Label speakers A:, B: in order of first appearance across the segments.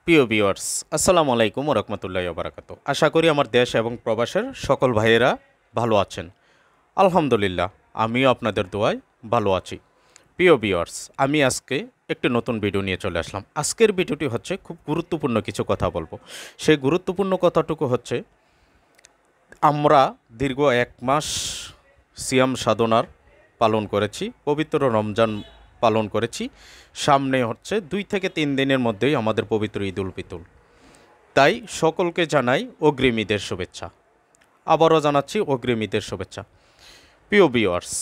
A: প্রিয় ভিউয়ার্স, আসসালামু আলাইকুম ওয়া রাহমাতুল্লাহি ওয়া বারাকাতুহু। আশা করি আমার দেশ এবং প্রবাসের সকল ভাইয়েরা ভালো আছেন। আলহামদুলিল্লাহ, আমিও আপনাদের দোয়ায় ভালো আছি। প্রিয় ভিউয়ার্স, আমি আজকে একটি নতুন ভিডিও নিয়ে চলে আসলাম। আজকের ভিডিওটি হচ্ছে খুব গুরুত্বপূর্ণ কিছু কথা বলবো। সেই গুরুত্বপূর্ণ কথাটুকু হচ্ছে আমরা দীর্ঘ ১ মাস সিয়াম সাধনার পালন করেছি, পবিত্র রমজান পালন করেছি। সামনে হচ্ছে ২ থেকে ৩ দিনের মধ্যেই আমাদের পবিত্র ঈদুল ফিতর। তাই সকলকে জানাই অগ্রিম ঈদের শুভেচ্ছা। আবারও জানাচ্ছি অগ্রিম ঈদের শুভেচ্ছা। প্রিয় ভিউয়ার্স,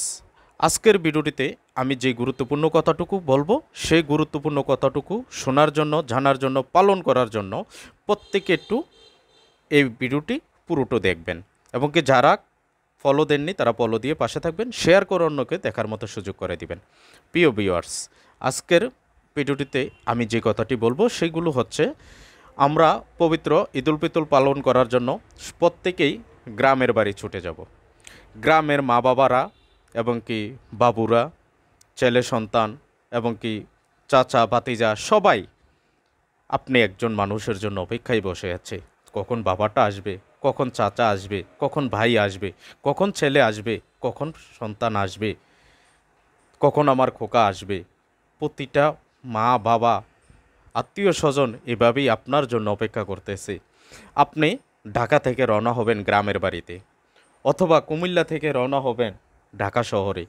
A: আজকের ভিডিওটিতে আমি যে গুরুত্বপূর্ণ কথাটুকু বলবো, সেই গুরুত্বপূর্ণ কথাটুকু শোনার জন্য, জানার জন্য, পালন করার জন্য প্রত্যেকে একটু এই ভিডিওটি পুরোটা দেখবেন এবং কি যারা ফলো দেননি তারা ফলো দিয়ে পাশে থাকবেন, শেয়ার করে অন্যকে দেখার মতো সুযোগ করে দিবেন। প্রিয় ভিউয়ার্স, আজকের ভিডিওটিতে আমি যে কথাটি বলবো সেগুলো হচ্ছে আমরা পবিত্র ঈদুল ফিতর পালন করার জন্য প্রত্যেকেই গ্রামের বাড়ি ছুটে যাব। গ্রামের মা বাবারা এবং কি বাবুরা, ছেলে সন্তান এবং কি চাচা ভাতিজা সবাই আপনি একজন মানুষের জন্য অপেক্ষায় বসে আছে। কখন বাবাটা আসবে, কখন চাচা আসবে, কখন ভাই আসবে, কখন ছেলে আসবে, কখন সন্তান আসবে, কখন আমার খোকা আসবে। প্রতিটা মা বাবা, আত্মীয় স্বজন এভাবেই আপনার জন্য অপেক্ষা করতেছে। আপনি ঢাকা থেকে রওনা হবেন গ্রামের বাড়িতে, অথবা কুমিল্লা থেকে রওনা হবেন ঢাকা শহরে,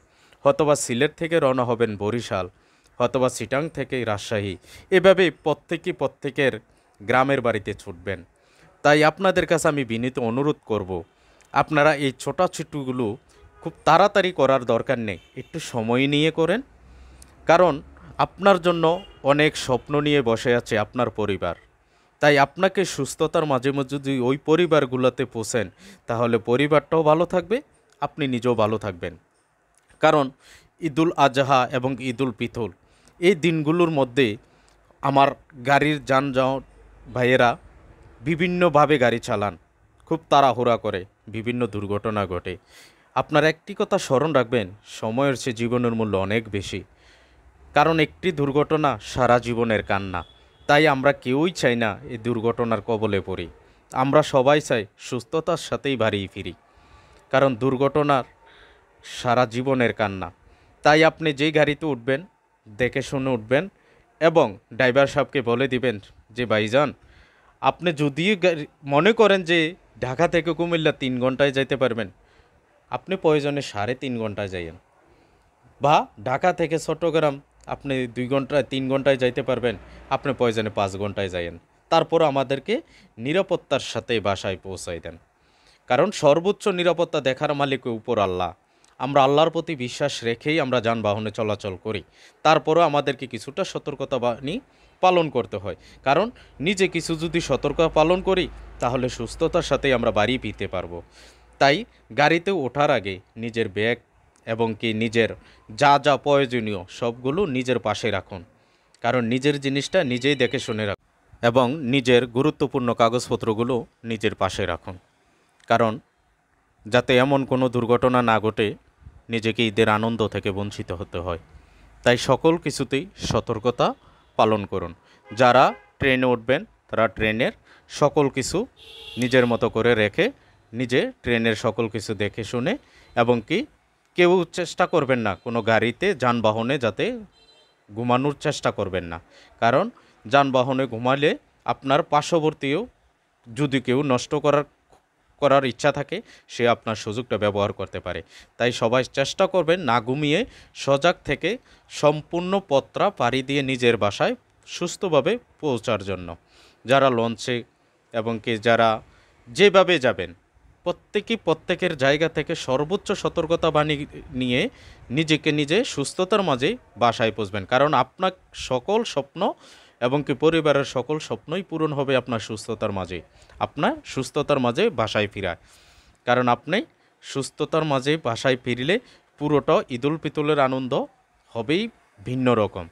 A: অথবা সিলেট থেকে রওনা হবেন বরিশাল, অথবা চিটাং থেকে রাজশাহী। এভাবে প্রত্যেকের গ্রামের বাড়িতে ছুটবেন। তাই আপনাদের কাছে আমি বিনীত অনুরোধ করব, আপনারা এই ছোটাছুটিগুলো খুব তাড়াতাড়ি করার দরকার নেই, একটু সময় নিয়ে করেন। কারণ আপনার জন্য অনেক স্বপ্ন নিয়ে বসে আছে আপনার পরিবার। তাই আপনাকে সুস্থতার মাঝে মাঝে যদি ওই পরিবারগুলোতে পৌঁছেন, তাহলে পরিবারটাও ভালো থাকবে, আপনি নিজেও ভালো থাকবেন। কারণ ঈদুল আজহা এবং ঈদুল ফিতর এই দিনগুলোর মধ্যে আমার গাড়ির যানবাহন ভাইয়েরা বিভিন্নভাবে গাড়ি চালান, খুব তাড়াহুড়া করে, বিভিন্ন দুর্ঘটনা ঘটে। আপনার একটি কথা স্মরণ রাখবেন, সময়ের চেয়ে জীবনের মূল্য অনেক বেশি। কারণ একটি দুর্ঘটনা সারা জীবনের কান্না। তাই আমরা কেউই চাই না এই দুর্ঘটনার কবলে পড়ি। আমরা সবাই চাই সুস্থতার সাথেই বাড়ি ফিরি। কারণ দুর্ঘটনার সারা জীবনের কান্না। তাই আপনি যেই গাড়িতে উঠবেন দেখে শুনে উঠবেন এবং ড্রাইভার সাহেবকে বলে দিবেন যে ভাইজান, আপনি যদি মনে করেন যে ঢাকা থেকে কুমিল্লা ৩ ঘন্টায় যাইতে পারবেন, আপনি প্রয়োজনে ৩.৫ ঘন্টায় যাইয়েন। বা ঢাকা থেকে চট্টগ্রাম আপনি ২ ঘন্টায় ৩ ঘন্টায় যাইতে পারবেন, আপনি প্রয়োজনে ৫ ঘন্টায় যাইয়েন। তারপর আমাদেরকে নিরাপত্তার সাথে বাসায় পৌঁছাই দেন। কারণ সর্বোচ্চ নিরাপত্তা দেখার মালিক উপর আল্লাহ। আমরা আল্লাহর প্রতি বিশ্বাস রেখেই আমরা যানবাহনে চলাচল করি। তারপরও আমাদেরকে কিছুটা সতর্কতা বাণী পালন করতে হয়। কারণ নিজে কিছু যদি সতর্কতা পালন করি, তাহলে সুস্থতার সাথেই আমরা বাড়ি ফিরতে পারবো। তাই গাড়িতে ওঠার আগে নিজের ব্যাগ এবং কি নিজের যা যা প্রয়োজনীয় সবগুলো নিজের পাশে রাখুন। কারণ নিজের জিনিসটা নিজেই দেখে শুনে রাখুন এবং নিজের গুরুত্বপূর্ণ কাগজপত্রগুলো নিজের পাশে রাখুন। কারণ যাতে এমন কোনো দুর্ঘটনা না ঘটে নিজেকে ঈদের আনন্দ থেকে বঞ্চিত হতে হয়। তাই সকল কিছুতেই সতর্কতা পালন করুন। যারা ট্রেনে উঠবেন তারা ট্রেনের সকল কিছু নিজের মতো করে রেখে নিজে ট্রেনের সকল কিছু দেখে শুনে এবং কি কেউ চেষ্টা করবেন না কোনো গাড়িতে যানবাহনে যাতে ঘুমানোর চেষ্টা করবেন না। কারণ যানবাহনে ঘুমালে আপনার পার্শ্ববর্তীও যদি কেউ নষ্ট করার ইচ্ছা থাকে, সে আপনার সুযোগটা ব্যবহার করতে পারে। তাই সবাই চেষ্টা করবেন না ঘুমিয়ে সজাগ থেকে সম্পূর্ণ পথটা পাড়ি দিয়ে নিজের বাসায় সুস্থভাবে পৌঁছার জন্য। যারা লঞ্চে এবং কি যারা যেভাবে যাবেন, প্রত্যেকের জায়গা থেকে সর্বোচ্চ সতর্কতা বাণী নিয়ে নিজেকে নিজে সুস্থতার মাঝে বাসায় পৌঁছবেন। কারণ আপনার সকল স্বপ্ন এবং কি পরিবারের সকল স্বপ্নই পূরণ হবে আপনার সুস্থতার মাঝে, আপনার সুস্থতার মাঝে বাসায় ফিরায়। কারণ আপনি সুস্থতার মাঝে বাসায় ফিরলে পুরোটা ঈদুল ফিতরের আনন্দ হবেই ভিন্ন রকম।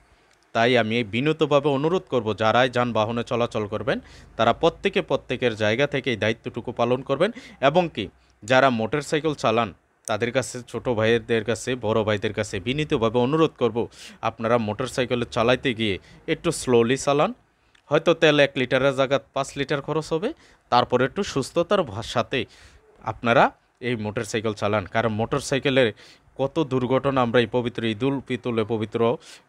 A: তাই আমি বিনীতভাবে অনুরোধ করব, যারাই যানবাহনে চলাচল করবেন তারা প্রত্যেকের জায়গা থেকে এই দায়িত্বটুকু পালন করবেন এবং কি যারা মোটরসাইকেল চালান তাদের কাছে, ছোট ভাইদের কাছে, বড় ভাইদের কাছে বিনীতভাবে অনুরোধ করব, আপনারা মোটরসাইকেল চালাইতে গিয়ে একটু স্লোলি চালান, হয়তো তেল 1 লিটারের জায়গায় 5 লিটার খরচ হবে। তারপরে একটু সুস্থতার সাথে আপনারা এই মোটরসাইকেল চালান, কারণ মোটরসাইকেলের কত দুর্ঘটনা আমরা এই পবিত্র ঈদুল ফিতরে, পবিত্র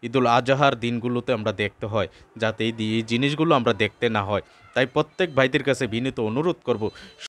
A: ঈদুল আজহার দিনগুলোতে আমরা দেখতে হয়, যাতে এই জিনিসগুলো আমরা দেখতে না হয়। তাই প্রত্যেক ভাইদের কাছে বিনীত অনুরোধ করব,